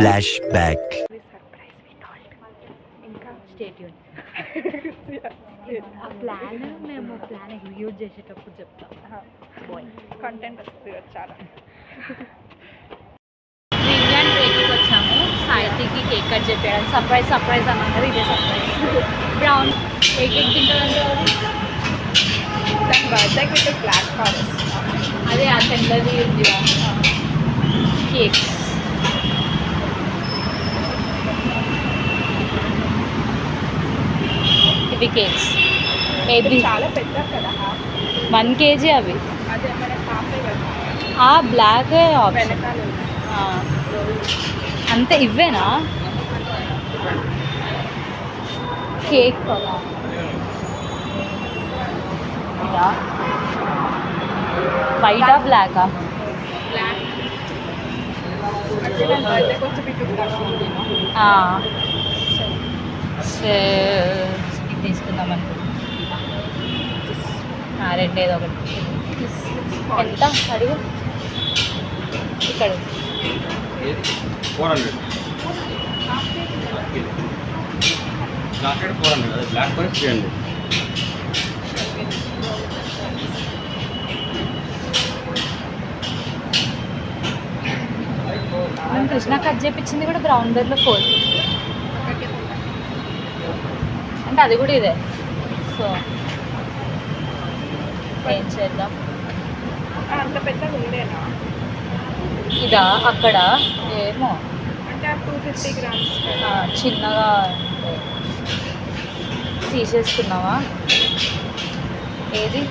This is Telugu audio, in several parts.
Flash back. ఇంకా స్టేట్ యూన్ ఆ ప్లాన్ మేము ప్లాన్ ఎగ్జిక్యూట్ చేసేటప్పుడు చెప్తాం. బాయ్ కంటెంట్ వస్తుంది చాలా. ఇండియన్ కేక్కి వచ్చాము. సాయితీకి కేక్ కట్ చెప్పాడు. సర్ప్రైజ్ సర్ప్రైజ్ అని అన్నది. ఇదే సర్ప్రైజ్. బ్రౌన్ ఏ కేక్ తింటారంటే దాని బర్త్డేకి విత్ బ్లాక్ ఫారెస్ట్. అదే ఆ తెల్లది ఉంది కేక్స్. ఇవి కేక్స్ ఏది చాలా పెద్ద కదా, 1 kg అవి. అదే మన పాపే కదా ఆ బ్లాక్ ఆప్షన్ వెనకాల అంతే. ఇవ్వేనా కేక్ కదా? వైటా బ్లాకా? బ్లాక్. అంటే దాని బర్త్డే కొంచెం బిట్టు ఇది తీసుకుందాం అనుకుంటున్నా. రెండు ఏదో ఒకటి. ఎంత అడుగు? ఇక్కడ 400 చాక్లెట్ 400 అదే బ్లాక్ ఫారెస్ట్ 300. మేము కృష్ణ కట్ చేయించింది కూడా బ్రౌన్ బెర్లో 450. అంటే అది కూడా ఇదే. సో ఏం చేద్దాం? అంత పెద్దగా ఉండేనా? ఇదా అక్కడ ఏమో అంటే 250 grams. చిన్నగా తీసేసుకున్నావా? ఏది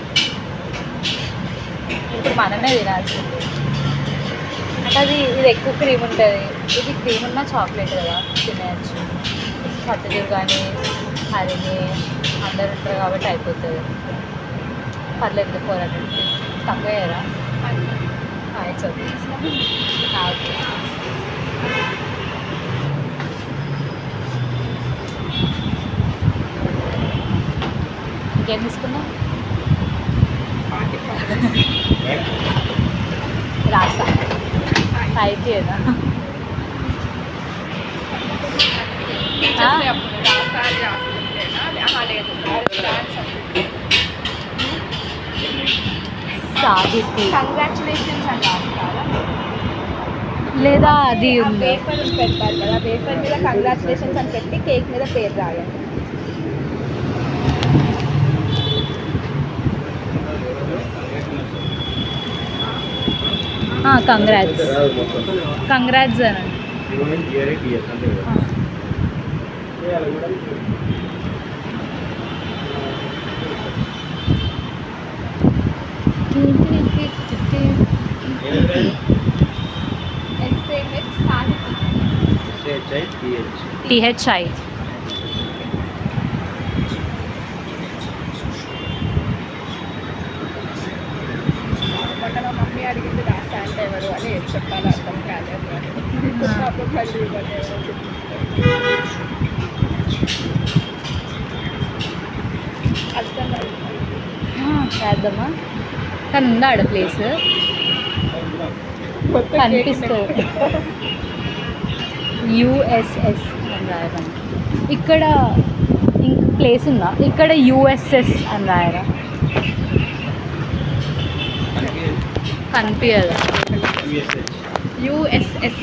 ఇప్పుడు మనమే తినాల్సింది. అంటే అది ఇది ఎక్కువ క్రీమ్ ఉంటుంది. ఇది క్రీమ్ ఉన్న చాక్లెట్ కదా, తినేయచ్చు. సత్యదేవ్ కానీ హరిని అందరు ఉంటారు కాబట్టి అయిపోతుంది. పర్లేదు 400 తక్కువ అయ్యారా? It's okay. ఇంకేం తీసుకున్నాం? రాసా అయితే కదా. సాహితీ కంగ్రాచులేషన్స్ అని రాస్తారా? లేదా అది ఉంది. వేఫర్ పెడతారు కదా, వేఫర్ మీద కంగ్రాచులేషన్స్ అని పెట్టి కేక్ మీద పేరు రాయండి. కంగ్రాట్స్ కంగ్రాట్స్ అనండి. THI మొన్న మా మమ్మీ అడిగింది రాసా అంటే ఎవరు అని ఏం చెప్పాలో అర్థం కాలేదు. అప్పుడు మళ్ళీ ఇవ్వండి ఎవరో అర్థం చేద్దామా? కానీ ఉందా ఆడ ప్లేస్? కనిపిస్తుంది. USS అని రాయరా? ఇక్కడ ఇంక ప్లేస్ ఉందా? ఇక్కడ USS అని రాయరా? కనిపించదా? USS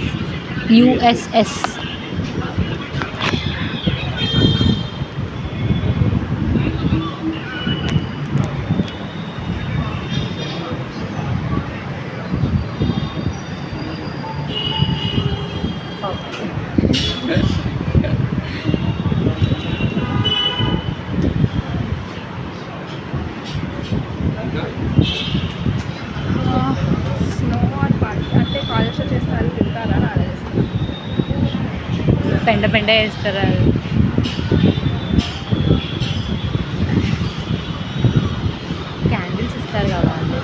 స్నో ఆర్ పార్టీ అంటే కాలేజ్లో చేస్తారు, తింటారా అని ఆలోచిస్తాను. పెండ పెండ వేస్తారా? క్యాండిల్స్ ఇస్తారు కదా అండి.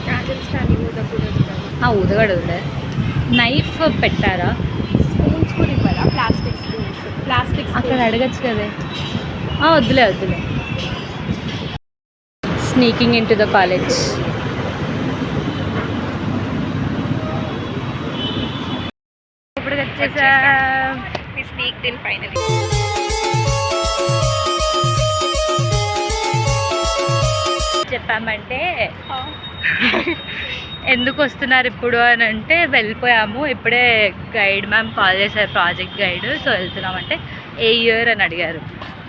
క్యాండిల్స్ కానీ ఊదకూడదు కదా. ఊదగడదులే. నైఫ్ పెట్టారా? స్పూన్స్ కూడా ఇవ్వాలా? Plastic spoons. ప్లాస్టిక్ అక్కడ అడగచ్చు కదే. వద్దులే వద్దులే. Sneaking in to the college. వచ్చేసాం. We sneaked in finally. చెప్పామంటే ఎందుకు వస్తున్నారు ఇప్పుడు అని అంటే వెళ్ళిపోయాము. ఇప్పుడే గైడ్ మ్యామ్ కాల్ చేశారు, ప్రాజెక్ట్ గైడ్. సో వెళ్తున్నామంటే ఏ ఇయర్ అని అడిగారు.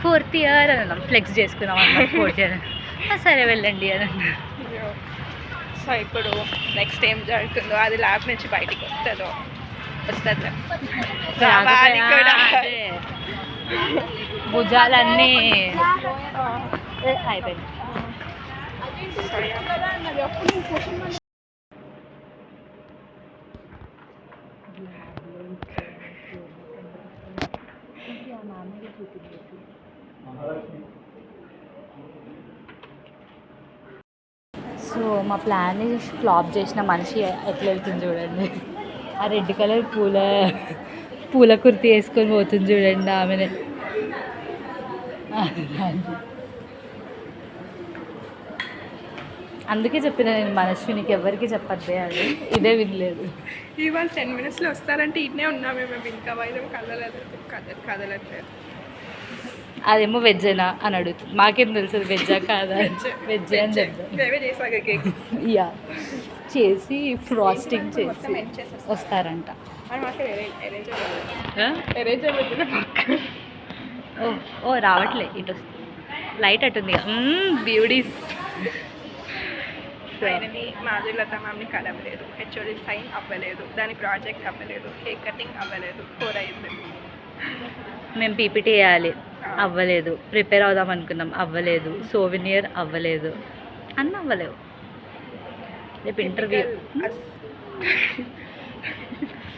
4th ఇయర్ అని అన్నాం, ఫ్లెక్స్ చేసుకున్నాం అన్నమాట 4th ఇయర్. సరే వెళ్ళండి అని అన్నారు. సో ఇప్పుడు నెక్స్ట్ ఏం జరుగుతుందో అది ల్యాబ్ నుంచి బయటికి వస్తుంది. అదే. భుజాలన్నీ అయిపోయింది. సో మా ప్లాన్ని ఫ్లాప్ చేసిన మనిషి ఎట్లా వెళ్తుంది చూడండి. ఆ రెడ్ కలర్ పూల కుర్తి వేసుకొని పోతుంది చూడండి ఆమెనే. అందుకే చెప్పిన నేను మనశ్వినికి ఎవరికి చెప్పద్దే అది. ఇదే వినలేదు. ఇవాళ 10 minutesలో వస్తారంటే ఇన్నే ఉన్నామే మేము. ఇంకా వైద్యం కదలట్లేదు. అదేమో వెజ్జేనా అని అడుగుతుంది. మాకేం తెలుసు వెజ్జా కాదా? వెజ్జే అని చెప్తాం. మేమే చేసాక కేక్ యా చేసి ఫ్రాస్టింగ్ చేసి వస్తారంట. ఓ రావట్లే, ఇటు వస్తుంది. లైట్ అటుంది. బ్యూటీస్. ఫైనలీ మాధుర్లత మ్యామ్ని కలవలేదు, హెచ్ఓడి సైన్ అవ్వలేదు, దాని ప్రాజెక్ట్ అవ్వలేదు, కేక్ కటింగ్ అవ్వలేదు, 4 అయింది. మేము పీపీటీ వేయాలి, అవ్వలేదు. ప్రిపేర్ అవుదాం అనుకున్నాం, అవ్వలేదు. సోవినియర్ అవ్వలేదు. అన్నీ అవ్వలేవు. రేపు ఇంటర్వ్యూ.